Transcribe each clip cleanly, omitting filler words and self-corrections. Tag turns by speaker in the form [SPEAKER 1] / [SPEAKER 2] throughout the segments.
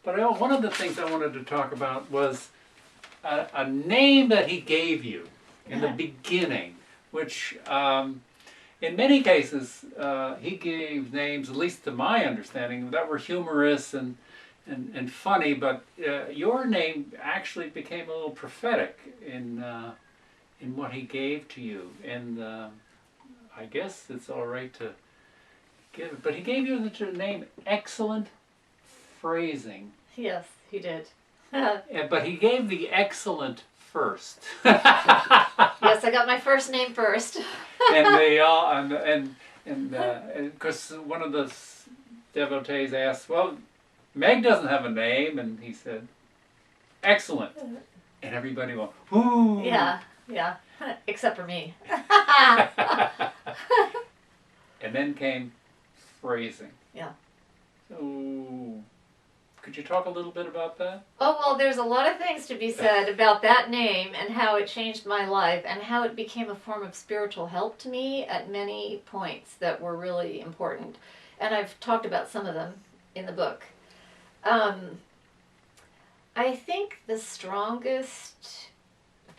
[SPEAKER 1] But one of the things I wanted to talk about was a name that he gave you in the beginning, which in many cases he gave names, at least to my understanding, that were humorous and funny, but your name actually became a little prophetic in what he gave to you. And I guess it's all right to give it, but he gave you the name Excellent Phrasing.
[SPEAKER 2] Yes, he did.
[SPEAKER 1] But he gave the excellent first.
[SPEAKER 2] Yes, I got my first name first.
[SPEAKER 1] And they all and because one of the devotees asked, "Well, Meg doesn't have a name," and he said, "Excellent," and everybody went, "Ooh."
[SPEAKER 2] Yeah, except for me.
[SPEAKER 1] And then came Phrasing.
[SPEAKER 2] Yeah.
[SPEAKER 1] So, could you talk a little bit about that?
[SPEAKER 2] Oh, well, there's a lot of things to be said about that name and how it changed my life and how it became a form of spiritual help to me at many points that were really important. And I've talked about some of them in the book. I think the strongest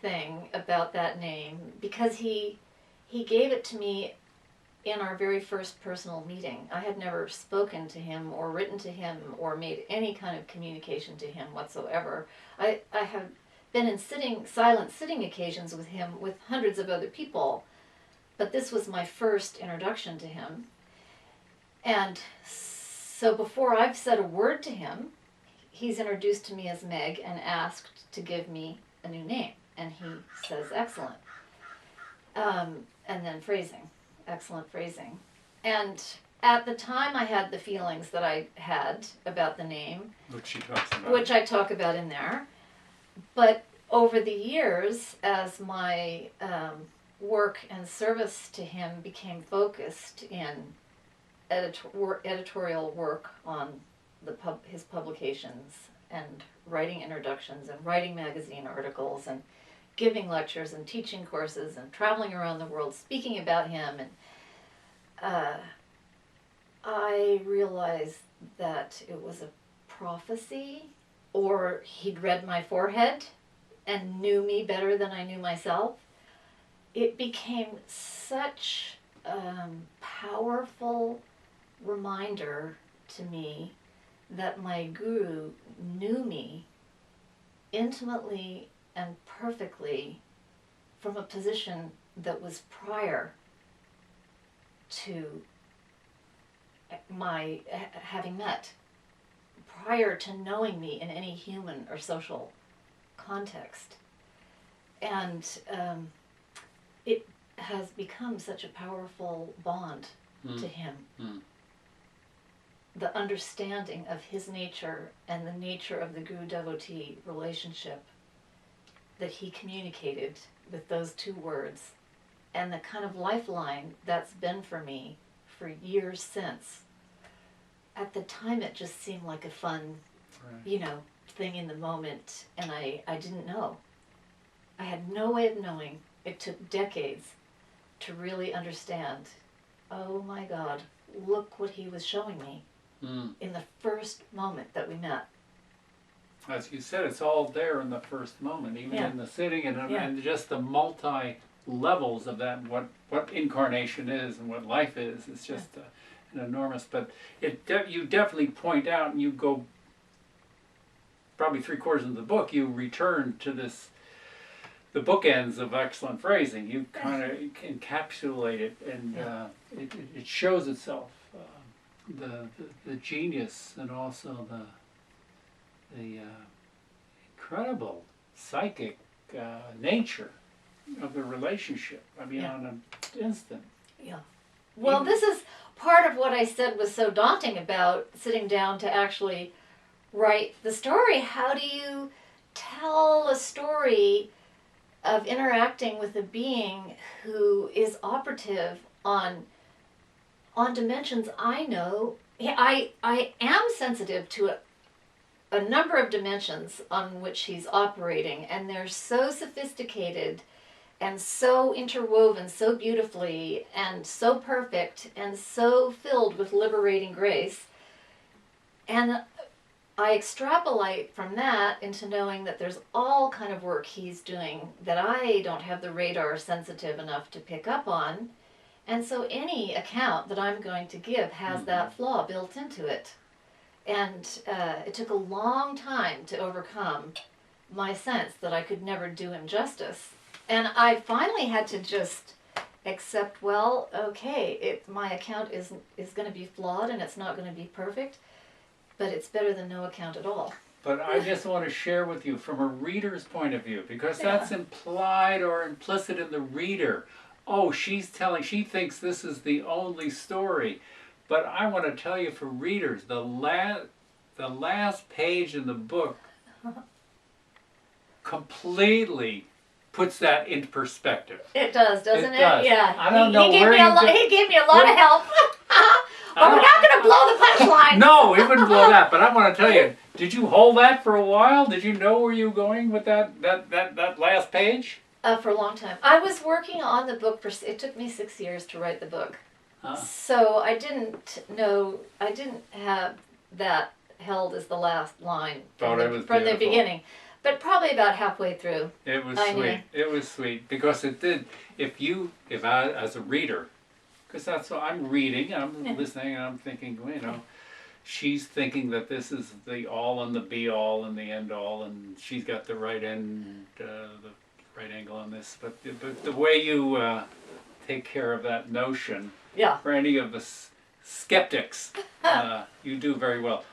[SPEAKER 2] thing about that name, because he gave it to me in our very first personal meeting. I had never spoken to him or written to him or made any kind of communication to him whatsoever. I have been in silent sitting occasions with him with hundreds of other people, but this was my first introduction to him. And so before I've said a word to him, he's introduced to me as Meg and asked to give me a new name. And he says excellent. And then Phrasing. Excellent Phrasing. And at the time I had the feelings that I had about the name.
[SPEAKER 1] Which she talks about.
[SPEAKER 2] Which I talk about in there. But over the years, as my work and service to him became focused in editorial work on his publications and writing introductions and writing magazine articles and giving lectures and teaching courses and traveling around the world speaking about him, and I realized that it was a prophecy, or he'd read my forehead and knew me better than I knew myself. It became such a powerful reminder to me that my guru knew me intimately and perfectly from a position that was prior to my having met, prior to knowing me in any human or social context. And it has become such a powerful bond to him. The understanding of his nature and the nature of the guru-devotee relationship that he communicated with those two words, and the kind of lifeline that's been for me for years since. At the time it just seemed like a fun, thing in the moment, and I didn't know. I had no way of knowing. It took decades to really understand, oh my God, look what he was showing me in the first moment that we met.
[SPEAKER 1] As you said, it's all there in the first moment, even in the sitting, and just the multi-levels of that, what incarnation is and what life is. It's just an enormous, but you definitely point out, and you go probably 3/4 of the book, you return to the bookends of Excellent Phrasing. You kind of encapsulate it, and it shows itself, the genius and also the incredible psychic nature of the relationship. I mean, on an instant. Yeah.
[SPEAKER 2] Well, this is part of what I said was so daunting about sitting down to actually write the story. How do you tell a story of interacting with a being who is operative on dimensions I know? I am sensitive to a number of dimensions on which he's operating, and they're so sophisticated and so interwoven so beautifully and so perfect and so filled with liberating grace. And I extrapolate from that into knowing that there's all kind of work he's doing that I don't have the radar sensitive enough to pick up on. And so any account that I'm going to give has that flaw built into it. And it took a long time to overcome my sense that I could never do him justice. And I finally had to just accept, well, okay, my account is going to be flawed and it's not going to be perfect, but it's better than no account at all.
[SPEAKER 1] But I just want to share with you from a reader's point of view, because that's implied or implicit in the reader. Oh, she thinks this is the only story. But I want to tell you, for readers, the last page in the book completely puts that into perspective.
[SPEAKER 2] It does, doesn't it?
[SPEAKER 1] Does.
[SPEAKER 2] Yeah.
[SPEAKER 1] I don't know
[SPEAKER 2] he gave
[SPEAKER 1] where
[SPEAKER 2] me he gave me a lot of help. But we're not going to blow the punchline.
[SPEAKER 1] No, we wouldn't blow that. But I want to tell you, did you hold that for a while? Did you know where you were going with that last page?
[SPEAKER 2] For a long time. I was working on the book it took me 6 years to write the book. So I didn't have that held as the last line from the beginning. But probably about halfway through.
[SPEAKER 1] It was sweet. It was sweet because it did. If I, as a reader, because that's what I'm reading, I'm listening, and I'm thinking, she's thinking that this is the all and the be all and the end all, and she's got the right end, the right angle on this. But the way you take care of that notion, for any of the skeptics, you do very well.